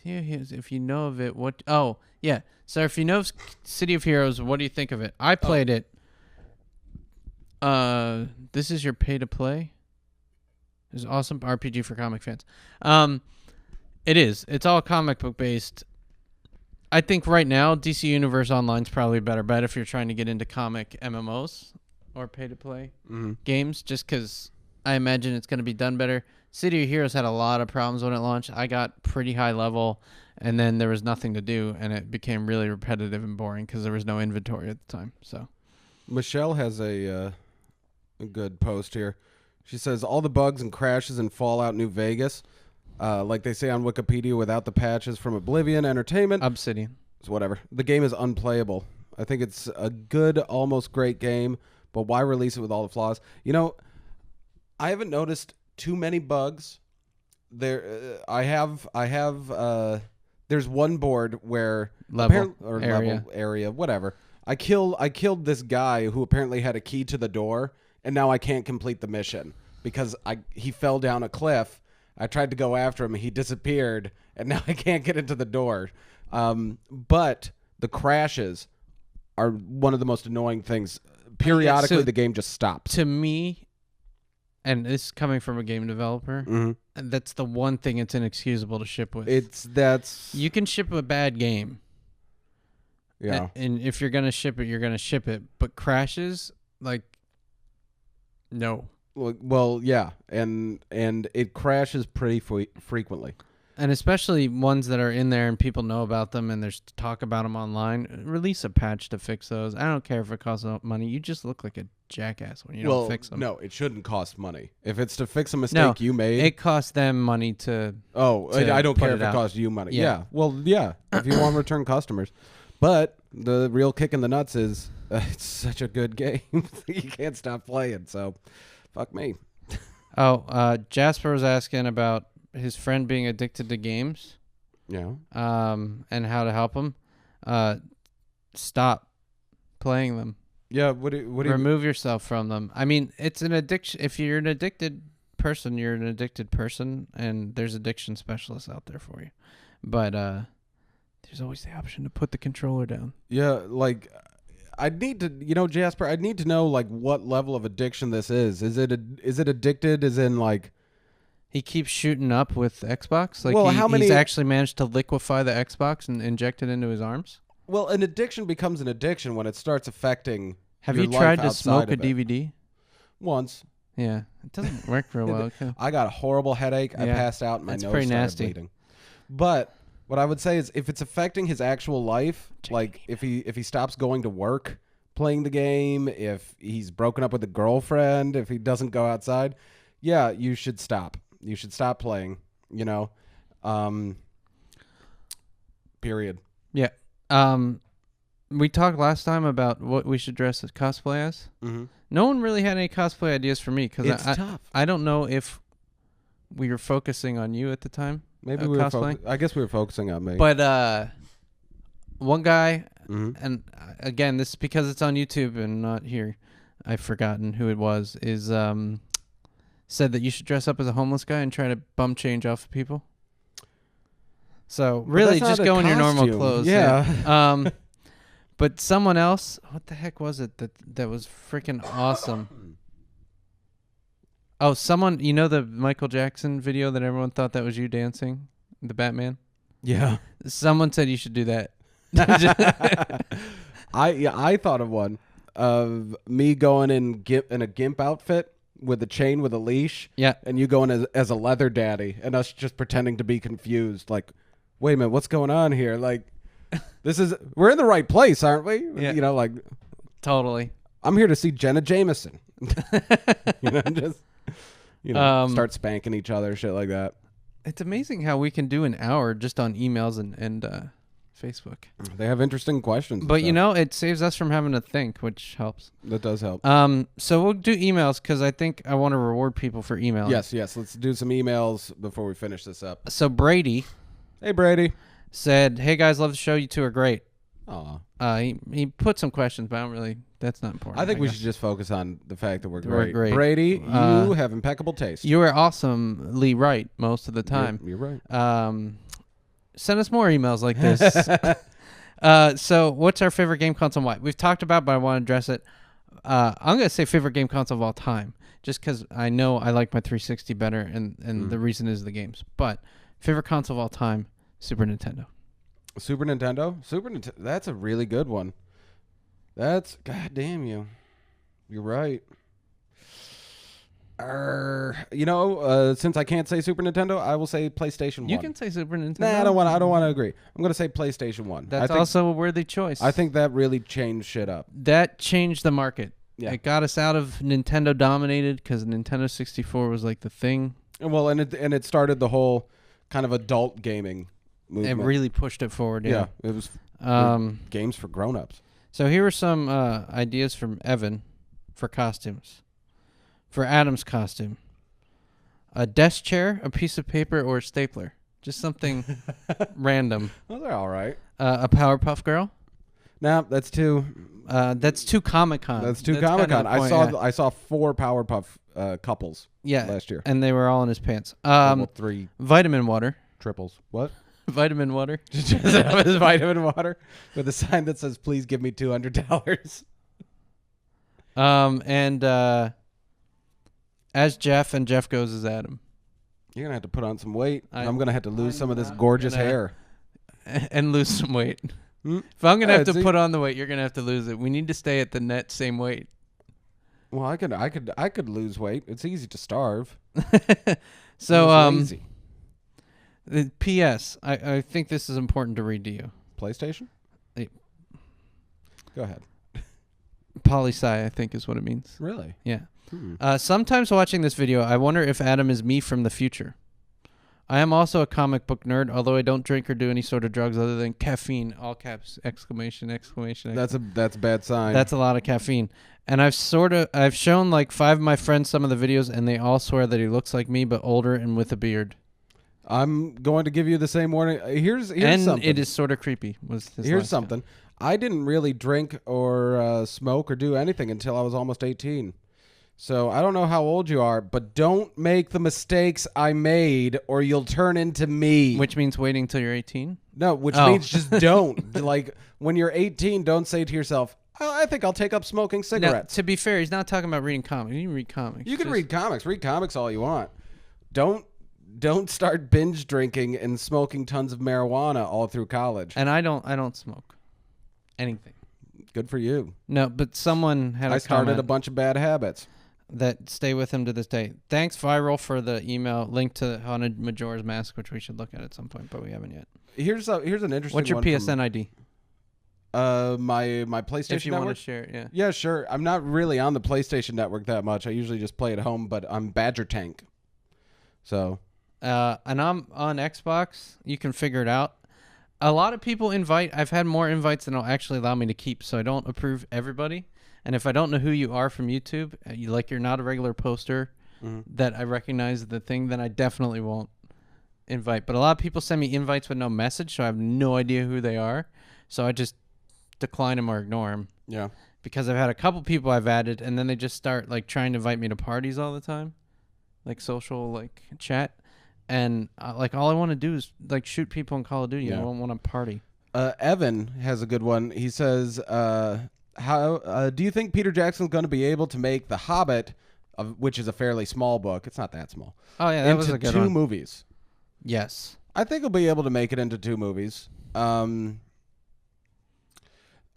If you know of it, what? Oh, yeah. So if you know of City of Heroes, what do you think of it? I played it. This is your pay to play. It's an awesome RPG for comic fans. It is. It's all comic book based. I think right now DC Universe Online's probably a better bet if you're trying to get into comic MMOs or pay to play games, just because I imagine it's going to be done better. City of Heroes had a lot of problems when it launched. I got pretty high level, and then there was nothing to do, and it became really repetitive and boring because there was no inventory at the time. So, Michelle has a good post here. She says all the bugs and crashes in Fallout New Vegas, like they say on Wikipedia, without the patches from Oblivion Entertainment. Obsidian. It's whatever. The game is unplayable. I think it's a good, almost great game, but why release it with all the flaws? You know, I haven't noticed too many bugs. There's one board where level area, whatever. I killed this guy who apparently had a key to the door, and now I can't complete the mission because he fell down a cliff. I tried to go after him, he disappeared, and now I can't get into the door. But the crashes are one of the most annoying things. Periodically, the game just stops. To me, and this is coming from a game developer, and that's the one thing it's inexcusable to ship with. You can ship a bad game. Yeah. And if you're going to ship it, you're going to ship it. But crashes, no. Well, yeah. And it crashes pretty frequently. And especially ones that are in there and people know about them and there's talk about them online. Release a patch to fix those. I don't care if it costs money. You just look like a jackass when you don't fix them. No, it shouldn't cost money. If it's to fix a mistake you made. It costs them money to. I don't care if it costs you money. Yeah. Well, yeah. If you want return customers. But the real kick in the nuts is it's such a good game. You can't stop playing. So fuck me. Jasper was asking about his friend being addicted to games. Yeah. And how to help him. Stop playing them. Yeah. What do you remove yourself from them? I mean, it's an addiction. If you're an addicted person, you're an addicted person, and there's addiction specialists out there for you. But there's always the option to put the controller down. Yeah, I'd need to, Jasper, I'd need to know what level of addiction this is. Is it addicted as in he keeps shooting up with Xbox? He's actually managed to liquefy the Xbox and inject it into his arms? Well, an addiction becomes an addiction when it starts affecting Have your you life tried to outside smoke a of it. DVD? Once. Yeah, it doesn't work real well. Okay. I got a horrible headache. I passed out and my nose started bleeding. But what I would say is if it's affecting his actual life, if he stops going to work playing the game, if he's broken up with a girlfriend, if he doesn't go outside, yeah, you should stop. You should stop playing, period. Yeah. We talked last time about what we should dress as cosplay as. Mm-hmm. No one really had any cosplay ideas for me because it's tough. I don't know if we were focusing on you at the time. Maybe we were I guess we were focusing on me. But one guy, and again, this is because it's on YouTube and not here. I've forgotten who it was. Is said that you should dress up as a homeless guy and try to bum change off of people. So really, just go in your normal clothes. Yeah. But someone else, what the heck was it that was freaking awesome? Oh, someone, the Michael Jackson video that everyone thought that was you dancing, the Batman? Yeah. Someone said you should do that. I thought of one of me going in a gimp outfit with a chain with a leash. Yeah. And you going as a leather daddy, and us just pretending to be confused. Like, wait a minute, what's going on here? Like, we're in the right place, aren't we? Yeah. You know, like, Totally. I'm here to see Jenna Jameson. Just start spanking each other, shit like that. It's amazing how we can do an hour just on emails and Facebook. They have interesting questions. But, it saves us from having to think, which helps. That does help. So we'll do emails because I think I want to reward people for emailing. Yes. Let's do some emails before we finish this up. So Brady. Hey, Brady. Said, hey, guys, love the show. You two are great. Aw. He put some questions, but I don't really... That's not important. I think we should just focus on the fact that we're great. We're great. Brady, you have impeccable taste. You are awesomely right most of the time. You're right. Send us more emails like this. So what's our favorite game console and why? We've talked about, but I want to address it. I'm going to say favorite game console of all time, just because I know I like my 360 better, and the reason is the games. But favorite console of all time, Super Nintendo. Super Nintendo? That's a really good one. God damn you. You're right. Since I can't say Super Nintendo, I will say PlayStation 1. You can say Super Nintendo. Nah, I don't want to agree. I'm going to say PlayStation 1. That's also a worthy choice. I think that really changed shit up. That changed the market. Yeah. It got us out of Nintendo dominated because Nintendo 64 was like the thing. Well, and it started the whole kind of adult gaming movement. It really pushed it forward. Yeah. It was games for grown-ups. So here are some ideas from Evan for costumes. For Adam's costume, a desk chair, a piece of paper, or a stapler. Just something random. Well, they're all right. A Powerpuff Girl. Nah, that's too. That's too Comic-Con. That's too Comic-Con. I saw 4 Powerpuff couples. Last year, and they were all in his pants. 3 vitamin water. triples. What? Vitamin water. Just have his vitamin water with a sign that says, "Please give me $200." And as Jeff, and Jeff goes as Adam. You're gonna have to put on some weight. I'm gonna have to lose some of this gorgeous hair and lose some weight. If I'm gonna have to put on the weight, you're gonna have to lose it. We need to stay at the net same weight. Well, I could lose weight. It's easy to starve. So easy. The P.S. I think this is important to read to you. PlayStation? Go ahead. Poli-sci, I think, is what it means. Really? Yeah. Sometimes watching this video, I wonder if Adam is me from the future. I am also a comic book nerd, although I don't drink or do any sort of drugs other than caffeine. All caps! Exclamation! Exclamation! That's a bad sign. That's a lot of caffeine. And I've shown like 5 of my friends some of the videos, and they all swear that he looks like me, but older and with a beard. I'm going to give you the same warning. Here's and something. It is sort of creepy. Here's something. I didn't really drink or smoke or do anything until I was almost 18. So I don't know how old you are, but don't make the mistakes I made or you'll turn into me. Which means waiting until you're 18? No, which means just don't. Like, when you're 18, don't say to yourself, I think I'll take up smoking cigarettes. Now, to be fair, he's not talking about reading comics. You can read comics. You can read comics. Read comics all you want. Don't start binge drinking and smoking tons of marijuana all through college. And I don't smoke anything. Good for you. No, but someone had I started a bunch of bad habits that stay with him to this day. Thanks, Viral, for the email link to Haunted Majora's Mask, which we should look at some point, but we haven't yet. Here's an interesting one. What's your PSN ID? My PlayStation if you network? Want to share it, yeah. Yeah, sure. I'm not really on the PlayStation network that much. I usually just play at home, but I'm Badger Tank. So... and I'm on Xbox. You can figure it out. A lot of people invite. I've had more invites than will actually allow me to keep, so I don't approve everybody. And if I don't know who you are from YouTube, you're not a regular poster that I recognize the thing, then I definitely won't invite. But a lot of people send me invites with no message, so I have no idea who they are. So I just decline them or ignore them. Yeah. Because I've had a couple people I've added, and then they just start like trying to invite me to parties all the time, like social like chat. And like all I want to do is like shoot people in Call of Duty. Yeah. I don't want to party. Evan has a good one. He says, "How do you think Peter Jackson's going to be able to make The Hobbit, which is a fairly small book? It's not that small. Oh yeah, that was a good one. Into 2 movies? Yes, I think he'll be able to make it into 2 movies.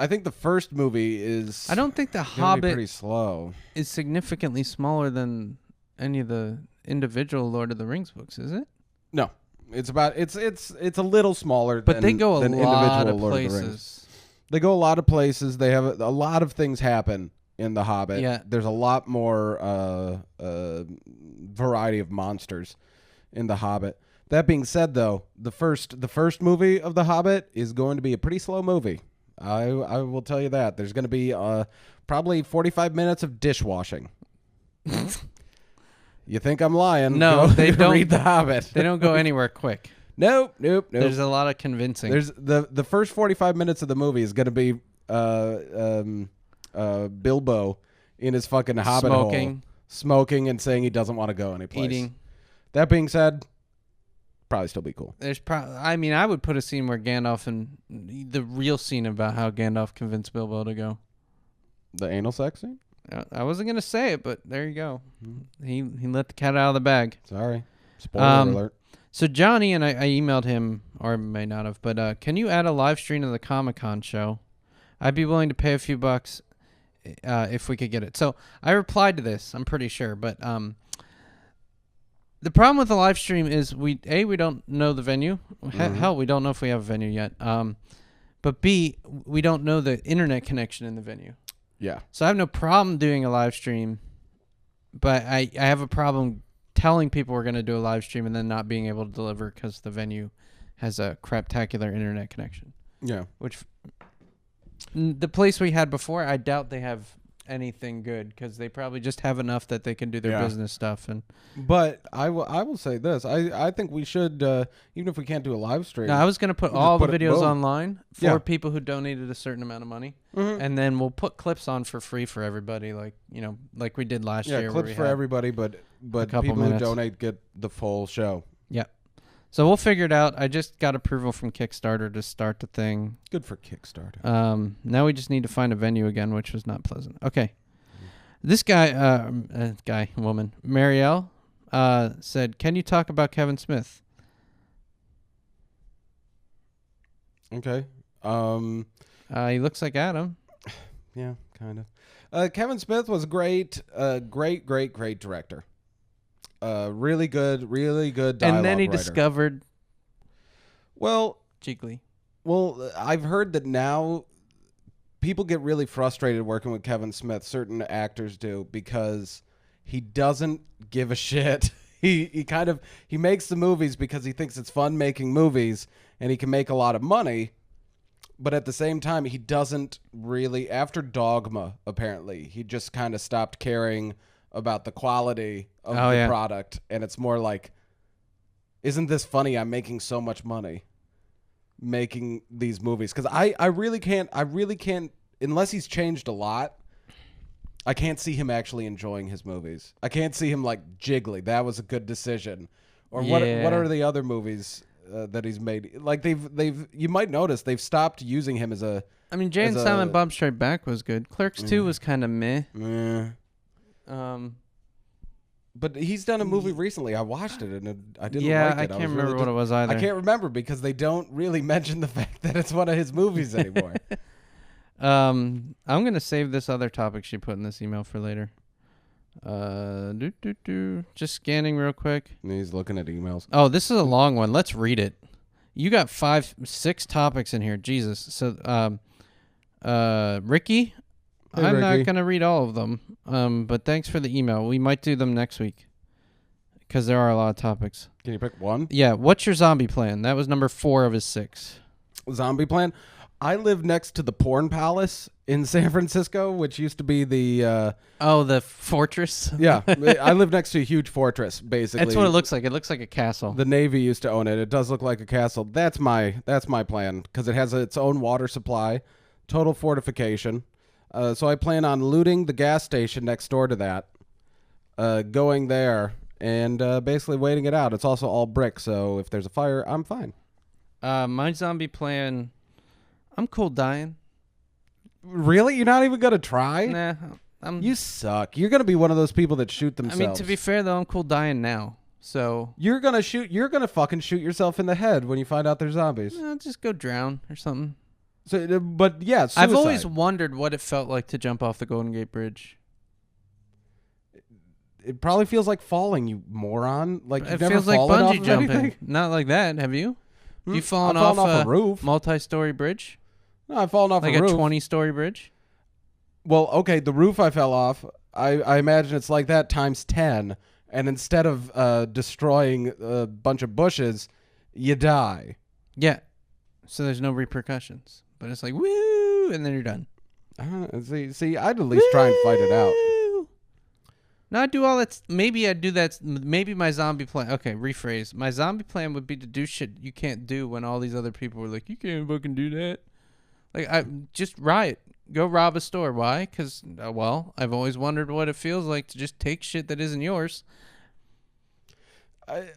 I think the first movie is. I don't think The gonna be Hobbit pretty slow. is significantly smaller than any of the individual Lord of the Rings books, is it? No, it's a little smaller. But they go a than lot individual of Lord of the Rings. places. They go a lot of places. They have a lot of things happen in The Hobbit. Yeah. There's a lot more variety of monsters in The Hobbit. That being said, though, the first movie of The Hobbit is going to be a pretty slow movie. I will tell you that. There's going to be probably 45 minutes of dishwashing. You think I'm lying? No, they don't read The Hobbit. They don't go anywhere quick. Nope. There's a lot of convincing. There's the first 45 minutes of the movie is going to be Bilbo in his fucking Hobbit hole, smoking and saying he doesn't want to go anyplace. Eating. That being said, probably still be cool. I would put a scene where Gandalf and the real scene about how Gandalf convinced Bilbo to go. The anal sex scene? I wasn't gonna say it, but there you go. He let the cat out of the bag. Sorry. Spoiler alert. So Johnny, and I emailed him, or may not have, but can you add a live stream of the Comic-Con show? I'd be willing to pay a few bucks if we could get it. So I replied to this, I'm pretty sure, but the problem with the live stream is we don't know the venue. Hell, we don't know if we have a venue yet. But B, we don't know the internet connection in the venue. Yeah. So I have no problem doing a live stream, but I have a problem telling people we're going to do a live stream and then not being able to deliver because the venue has a craptacular internet connection. Yeah. Which the place we had before, I doubt they have anything good because they probably just have enough that they can do their business stuff. But I will say this. I think we should, even if we can't do a live stream. No, I was going to put all the videos online for people who donated a certain amount of money. Mm-hmm. And then we'll put clips on for free for everybody, like we did last year. Yeah, clips for everybody, but people who donate get the full show. Yeah. So we'll figure it out. I just got approval from Kickstarter to start the thing. Good for Kickstarter. Now we just need to find a venue again, which was not pleasant. Okay. This woman, Marielle, said, "Can you talk about Kevin Smith?" Okay. He looks like Adam. Yeah, kind of. Kevin Smith was great. Great director. Really good dialogue And then he writer. discovered Jiggly. Well, I've heard that now people get really frustrated working with Kevin Smith, certain actors do, because he doesn't give a shit. He makes the movies because he thinks it's fun making movies and he can make a lot of money. But at the same time, he doesn't really, after Dogma, apparently, he just kind of stopped caring about the quality of the product. And it's more like, isn't this funny? I'm making so much money making these movies. Because I really can't, unless he's changed a lot, I can't see him actually enjoying his movies. I can't see him like Jiggly. That was a good decision. Or what are the other movies that he's made? Like they've you might notice they've stopped using him as a. I mean, Jay and Silent Bob Strike Back was good. Clerks 2 was kind of meh. But he's done a movie recently. I watched it and I didn't like it. Yeah, I can't remember what it was either. I can't remember because they don't really mention the fact that it's one of his movies anymore. I'm going to save this other topic she put in this email for later. Just scanning real quick. He's looking at emails. Oh, this is a long one. Let's read it. You got 6 topics in here. Jesus. So, Ricky, Hey, I'm Ricky. not going to read all of them. But thanks for the email. We might do them next week because there are a lot of topics. Can you pick one? Yeah. What's your zombie plan? That was number 4 of his 6. Zombie plan? I live next to the Porn Palace in San Francisco, which used to be the... the fortress? Yeah. I live next to a huge fortress, basically. That's what it looks like. It looks like a castle. The Navy used to own it. It does look like a castle. That's my plan because it has its own water supply, total fortification. So I plan on looting the gas station next door to that, going there, and basically waiting it out. It's also all brick, so if there's a fire, I'm fine. My zombie plan... I'm cool dying. Really? You're not even going to try? Nah. You suck. You're going to be one of those people that shoot themselves. I mean, to be fair, though, I'm cool dying now. So You're going to fucking shoot yourself in the head when you find out they're zombies. just go drown or something. So, but yeah, suicide. I've always wondered what it felt like to jump off the Golden Gate Bridge. It probably feels like falling, you moron. Like you've It never feels like fallen off bungee of jumping. anything? Not like that. Have you? You fallen I've off fallen off a roof. Multi-story bridge? No, I've fallen off Like a roof. 20-story bridge? Well, okay, the roof I fell off, I imagine it's like that times 10. And instead of destroying a bunch of bushes, you die. Yeah. So there's no repercussions. But it's like, woo, and then you're done. See, I'd at least try and fight it out. No, I'd do all that. Maybe I'd do that. Maybe my zombie plan. Okay, rephrase. My zombie plan would be to do shit you can't do when all these other people were like, you can't fucking do that. Like, I just riot. Go rob a store. Why? Because, well, I've always wondered what it feels like to just take shit that isn't yours.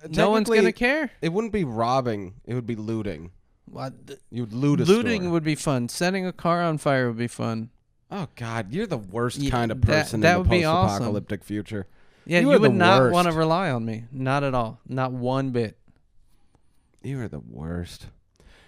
No one's going to care. It wouldn't be robbing. It would be looting. You would loot a Looting store. would be fun. Setting a car on fire would be fun. Oh, God. You're the worst Yeah, kind of person that in would the be awesome. post-apocalyptic future. Yeah, You you are would the not worst. want to rely on me. Not at all. Not one bit. You are the worst.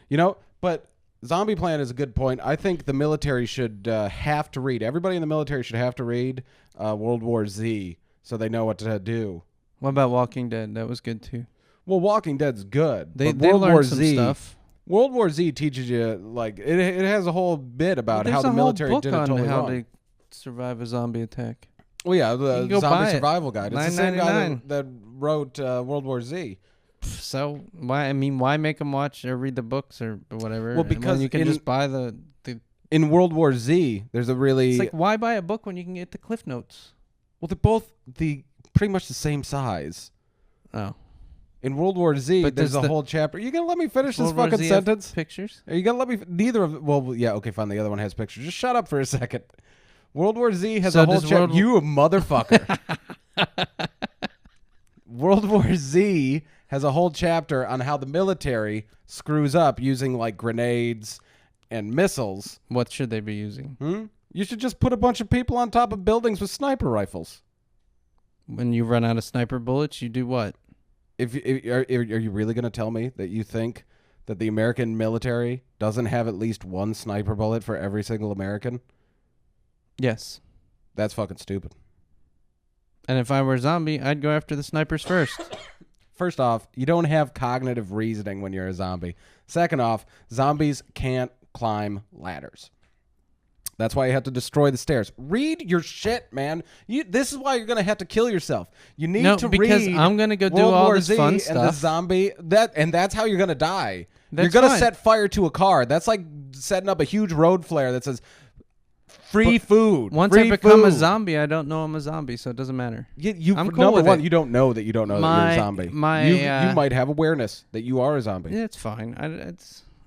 You know, but Zombie Plan is a good point. I think the military should have to read. Everybody in the military should have to read World War Z so they know what to do. What about Walking Dead? That was good, too. Well, Walking Dead's good. They but World learned War some Z, stuff. World War Z teaches you, like, it has a whole bit about There's how the a whole military book did it on totally how wrong. to survive a zombie attack. Well, yeah, You the can go buy Zombie it. Survival Guide. It's the same guy $9.99. that wrote World War Z. So why make them watch or read the books or whatever? Well, when because you can just buy the. In World War Z, there's a really... It's like, why buy a book when you can get the Cliff Notes? Well, they're both pretty much the same size. Oh, In World War Z, But there's does a the- whole chapter. You gonna let me finish this World War fucking Z have sentence? pictures. Are you gonna let me? Neither of. Well, yeah, okay, fine. The other one has pictures. Just shut up for a second. World War Z has So a whole does chapter. World- You a motherfucker. World War Z has a whole chapter on how the military screws up using like grenades and missiles. What should they be using? You should just put a bunch of people on top of buildings with sniper rifles. When you run out of sniper bullets, you do what? Are you really going to tell me that you think that the American military doesn't have at least one sniper bullet for every single American? Yes. That's fucking stupid. And if I were a zombie, I'd go after the snipers first. First off, you don't have cognitive reasoning when you're a zombie. Second off, zombies can't climb ladders. That's why you have to destroy the stairs. Read your shit, man. This is why you're going to have to kill yourself. You need to read because I'm going to go do World all War this Z fun and stuff. the zombie. And that's how you're going to die. That's you're going to fine. set fire to a car. That's like setting up a huge road flare that says free food. Once free I become a food. zombie, I don't know I'm a zombie, so it doesn't matter. I'm cool number with one, it. you don't know that you don't know that you're a zombie. You might have awareness that you are a zombie. Yeah, it's fine.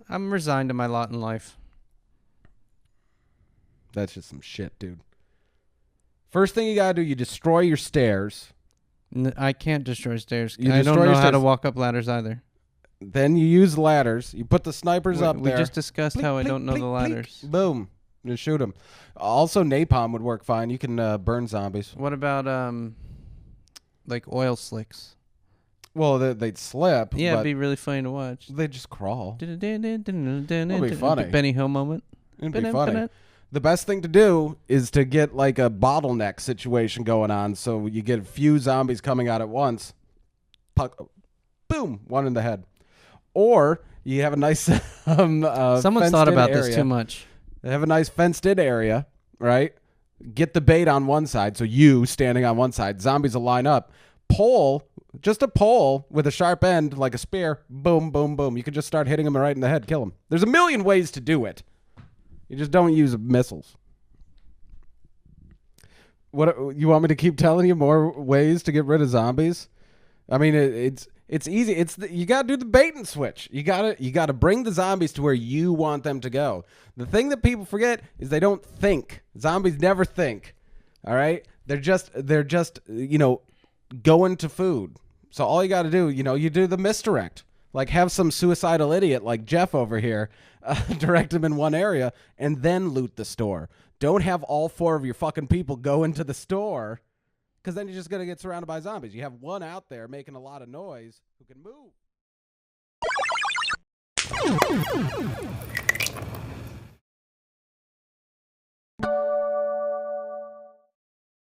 I'm resigned to my lot in life. That's just some shit, dude. First thing you gotta do, you destroy your stairs. I can't destroy stairs. You I don't destroy know your how to stairs. walk up ladders either. Then you use ladders. You put the snipers up We there. just discussed Blink, how I blink, don't know blink, the blink. ladders. Boom. Just shoot them. Also, napalm would work fine. You can burn zombies. What about like oil slicks? Well, they'd slip. Yeah, but it'd be really funny to watch. they'd just crawl. It'd be funny. Benny Hill moment. It'd be funny. The best thing to do is to get like a bottleneck situation going on, so you get a few zombies coming out at once. Boom, one in the head. Or you have a nice Someone's thought about this too much. Have a nice fenced-in area, right? Get the bait on one side, so you standing on one side. Zombies will line up. Just a pole with a sharp end like a spear. Boom, boom, boom. You can just start hitting them right in the head, kill them. There's a million ways to do it. You just don't use missiles. What you want me to keep telling you more ways to get rid of zombies? I mean, it's easy. You got to do the bait and switch. You got to bring the zombies to where you want them to go. The thing that people forget is they don't think. Zombies never think. All right? They're just going to food. So all you got to do, you do the misdirect. Like have some suicidal idiot like Jeff over here direct him in one area and then loot the store. Don't have all 4 of your fucking people go into the store, because then you're just going to get surrounded by zombies. You have one out there making a lot of noise who can move.